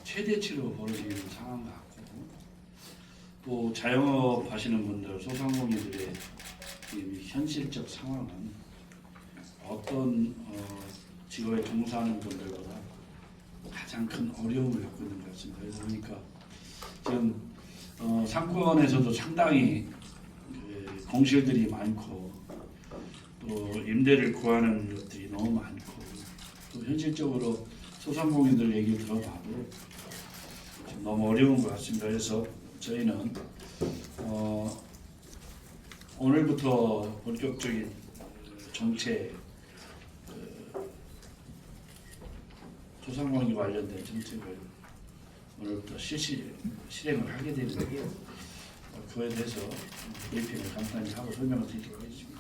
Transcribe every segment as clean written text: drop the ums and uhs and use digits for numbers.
최대치로 벌어지는 상황 같고, 또 자영업 하시는 분들, 소상공인들의 이 현실적 상황은 어떤 직업에 종사하는 분들보다 가장 큰 어려움을 겪고 있는 것 같습니다. 그래서 보니까 지금 상권에서도 상당히 공실들이 많고, 또 임대를 구하는 것들이 너무 많고, 또 현실적으로 소상공인들 얘기 들어봐도 좀 너무 어려운 것 같습니다. 그래서 저희는 오늘부터 본격적인 정책, 소상공인 관련된 정책을 오늘부터 실행을 하게 되는데, 그에 대해서 브리핑을 간단히 하고 설명을 드리도록 하겠습니다.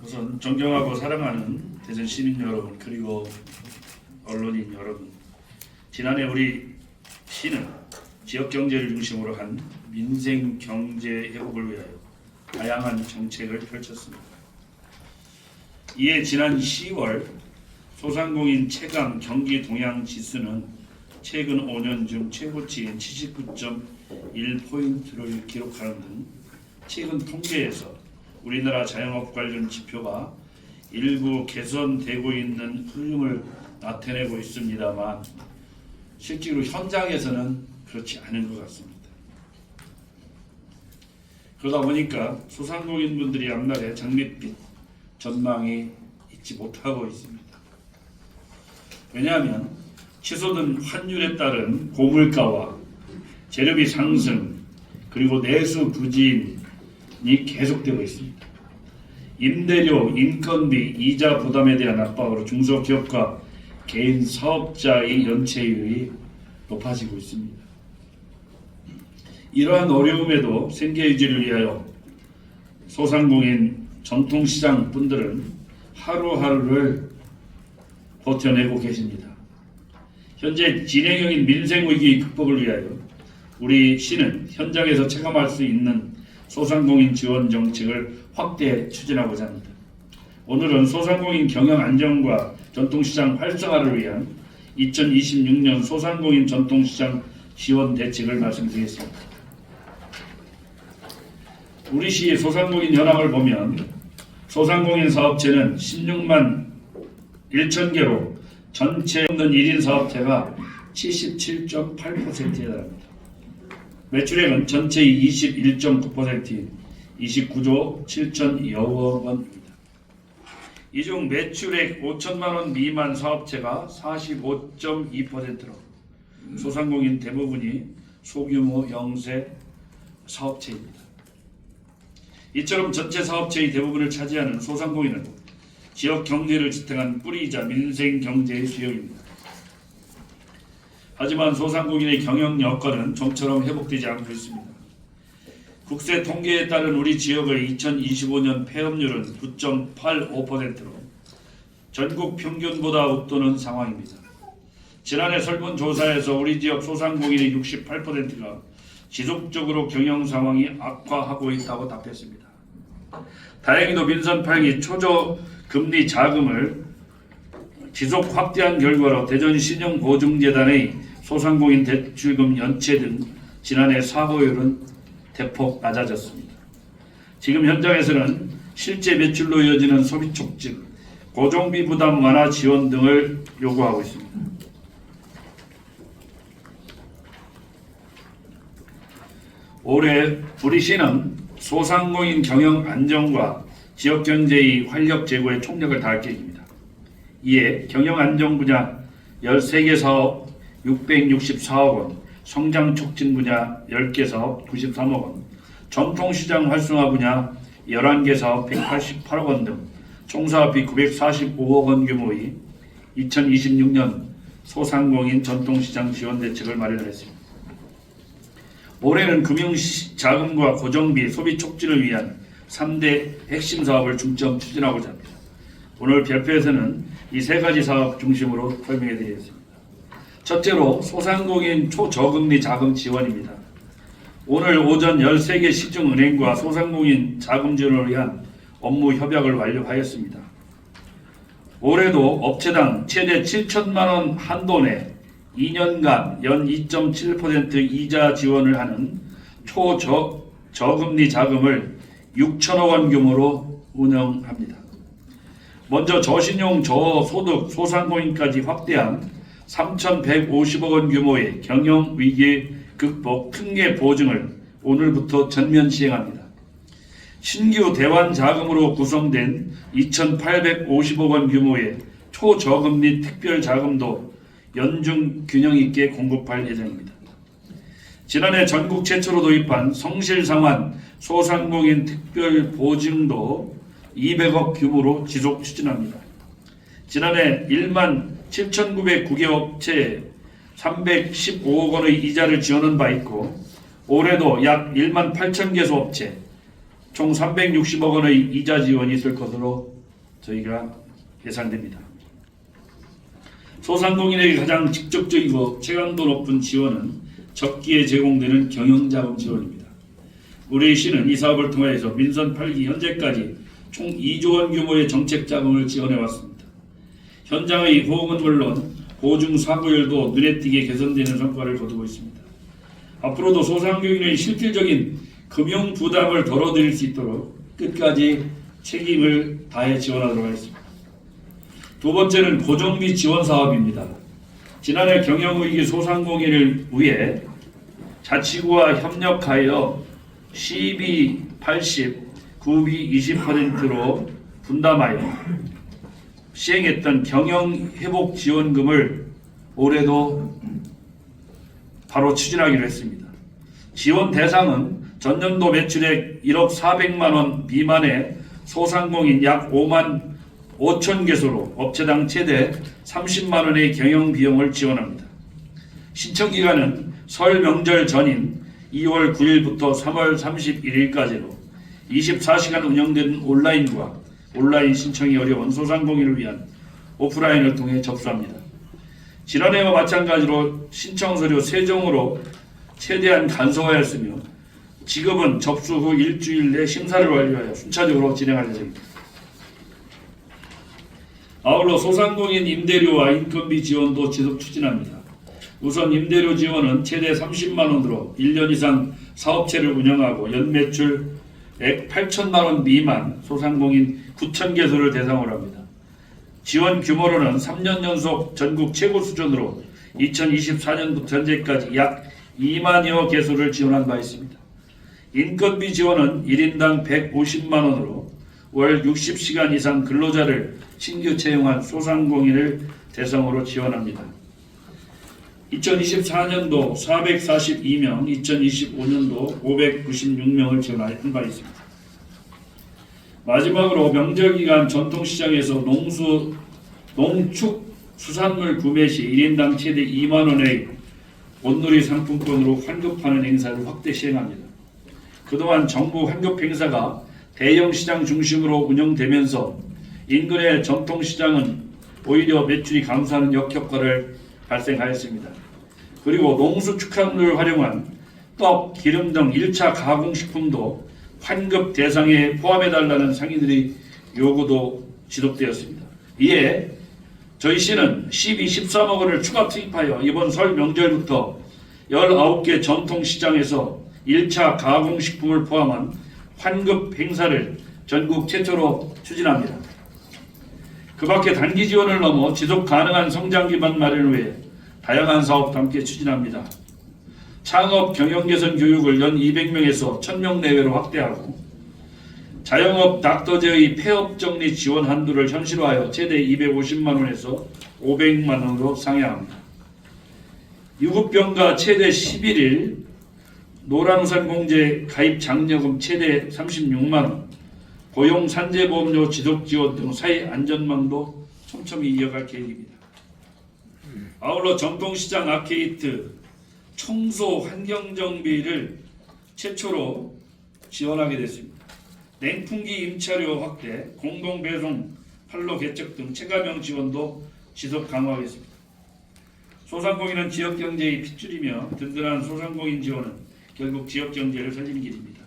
우선 존경하고 사랑하는 대전 시민 여러분, 그리고 언론인 여러분, 지난해 우리 시는 지역 경제를 중심으로 한 민생 경제 회복을 위하여 다양한 정책을 펼쳤습니다. 이에 지난 10월 소상공인 체감 경기 동향 지수는 최근 5년 중 최고치인 79.1포인트를 기록하는 등 최근 통계에서 우리나라 자영업 관련 지표가 일부 개선되고 있는 흐름을 나타내고 있습니다만, 실제로 현장에서는 그렇지 않은 것 같습니다. 그러다 보니까 소상공인분들이 앞날에 장밋빛 전망이 있지 못하고 있습니다. 왜냐하면 치솟은 환율에 따른 고물가와 재료비 상승, 그리고 내수 부진이 계속되고 있습니다. 임대료, 인건비, 이자 부담에 대한 압박으로 중소기업과 개인 사업자의 연체율이 높아지고 있습니다. 이러한 어려움에도 생계 유지를 위하여 소상공인 전통시장 분들은 하루하루를 버텨내고 계십니다. 현재 진행형인 민생위기 극복을 위하여 우리 시는 현장에서 체감할 수 있는 소상공인 지원 정책을 확대 추진하고자 합니다. 오늘은 소상공인 경영 안정과 전통시장 활성화를 위한 2026년 소상공인 전통시장 지원 대책을 말씀드리겠습니다. 우리 시 소상공인 현황을 보면 소상공인 사업체는 16만 1천 개로 전체 없는 1인 사업체가 77.8%에 달합니다. 매출액은 전체의 21.9%인 29조 7천여억 원입니다. 이 중 매출액 5천만 원 미만 사업체가 45.2%로 소상공인 대부분이 소규모 영세 사업체입니다. 이처럼 전체 사업체의 대부분을 차지하는 소상공인은 지역 경제를 지탱한 뿌리이자 민생 경제의 주역입니다. 하지만 소상공인의 경영 여건은 좀처럼 회복되지 않고 있습니다. 국세 통계에 따른 우리 지역의 2025년 폐업률은 9.85%로 전국 평균보다 웃도는 상황입니다. 지난해 설문조사에서 우리 지역 소상공인의 68%가 지속적으로 경영 상황이 악화하고 있다고 답했습니다. 다행히도 민선파행이 초저금리 자금을 지속 확대한 결과로 대전신용보증재단의 소상공인 대출금 연체 등 지난해 사고율은 대폭 낮아졌습니다. 지금 현장에서는 실제 매출로 이어지는 소비 촉진, 고정비 부담 완화 지원 등을 요구하고 있습니다. 올해 우리 시는 소상공인 경영 안정과 지역 경제의 활력 제고에 총력을 다할 계획입니다. 이에 경영 안정 분야 13개 사업 664억 원, 성장 촉진 분야 10개 사업 93억 원, 전통시장 활성화 분야 11개 사업 188억 원 등 총 사업비 945억 원 규모의 2026년 소상공인 전통시장 지원 대책을 마련했습니다. 올해는 금융자금과 고정비, 소비 촉진을 위한 3대 핵심 사업을 중점 추진하고자 합니다. 오늘 발표에서는 이 세 가지 사업 중심으로 설명해 드리겠습니다. 첫째로 소상공인 초저금리 자금 지원입니다. 오늘 오전 13개 시중은행과 소상공인 자금 지원을 위한 업무 협약을 완료하였습니다. 올해도 업체당 최대 7천만 원 한도 내 2년간 연 2.7% 이자 지원을 하는 초저금리 자금을 6천억 원 규모로 운영합니다. 먼저 저신용 저소득 소상공인까지 확대한 3,150억 원 규모의 경영위기 극복 특례 보증을 오늘부터 전면 시행합니다. 신규 대환 자금으로 구성된 2,850억 원 규모의 초저금리 특별 자금도 연중 균형 있게 공급할 예정입니다. 지난해 전국 최초로 도입한 성실상환 소상공인 특별 보증도 200억 규모로 지속 추진합니다. 지난해 1만 7,909개 업체에 315억 원의 이자를 지원한 바 있고 올해도 약 1만 8천 개소 업체 총 360억 원의 이자 지원이 있을 것으로 저희가 예상됩니다. 소상공인에게 가장 직접적이고 체감도 높은 지원은 적기에 제공되는 경영자금 지원입니다. 우리 시는 이 사업을 통해서 민선 8기 현재까지 총 2조 원 규모의 정책 자금을 지원해왔습니다. 현장의 호응은 물론 보증 사고율도 눈에 띄게 개선되는 성과를 거두고 있습니다. 앞으로도 소상공인의 실질적인 금융 부담을 덜어드릴 수 있도록 끝까지 책임을 다해 지원하도록 하겠습니다. 두 번째는 고정비 지원 사업입니다. 지난해 경영위기 소상공인을 위해 자치구와 협력하여 시비 80, 구비 20%로 분담하여 시행했던 경영회복 지원금을 올해도 바로 추진하기로 했습니다. 지원 대상은 전년도 매출액 1억 400만 원 미만의 소상공인 약 5만 5천 개소로 업체당 최대 30만 원의 경영 비용을 지원합니다. 신청 기간은 설 명절 전인 2월 9일부터 3월 31일까지로 24시간 운영되는 온라인과 온라인 신청이 어려운 소상공인을 위한 오프라인을 통해 접수합니다. 지난해와 마찬가지로 신청 서류 3종으로 최대한 간소화하였으며 지급은 접수 후 일주일 내 심사를 완료하여 순차적으로 진행할 예정입니다. 아울러 소상공인 임대료와 인건비 지원도 지속 추진합니다. 우선 임대료 지원은 최대 30만 원으로 1년 이상 사업체를 운영하고 연매출액 8천만 원 미만 소상공인 9천 개소를 대상으로 합니다. 지원 규모로는 3년 연속 전국 최고 수준으로 2024년부터 현재까지 약 2만여 개소를 지원한 바 있습니다. 인건비 지원은 1인당 150만 원으로 월 60시간 이상 근로자를 신규 채용한 소상공인을 대상으로 지원합니다. 2024년도 442명, 2025년도 596명을 지원한 바 있습니다. 마지막으로 명절 기간 전통시장에서 농축 수산물 구매 시 1인당 최대 2만 원의 온누리 상품권으로 환급하는 행사를 확대 시행합니다. 그동안 정부 환급 행사가 대형 시장 중심으로 운영되면서 인근의 전통시장은 오히려 매출이 감소하는 역효과를 발생하였습니다. 그리고 농수축산물을 활용한 떡, 기름 등 1차 가공식품도 환급 대상에 포함해달라는 상인들의 요구도 지속되었습니다. 이에 저희 시는 13억 원을 추가 투입하여 이번 설 명절부터 19개 전통시장에서 1차 가공식품을 포함한 환급 행사를 전국 최초로 추진합니다. 그 밖에 단기 지원을 넘어 지속 가능한 성장 기반 마련을 위해 다양한 사업도 함께 추진합니다. 창업 경영 개선 교육을 연 200명에서 1000명 내외로 확대하고 자영업 닥터제의 폐업 정리 지원 한도를 현실화하여 최대 250만 원에서 500만 원으로 상향합니다. 유급병가 최대 11일, 노란우산공제 가입 장려금 최대 36만 원, 고용 산재보험료 지속 지원 등 사회 안전망도 촘촘히 이어갈 계획입니다. 아울러 전통시장 아케이트 청소 환경정비를 최초로 지원하게 됐습니다. 냉풍기 임차료 확대, 공동배송 판로 개척 등 체감형 지원도 지속 강화하겠습니다. 소상공인은 지역경제의 핏줄이며 든든한 소상공인 지원은 결국 지역경제를 살리는 길입니다.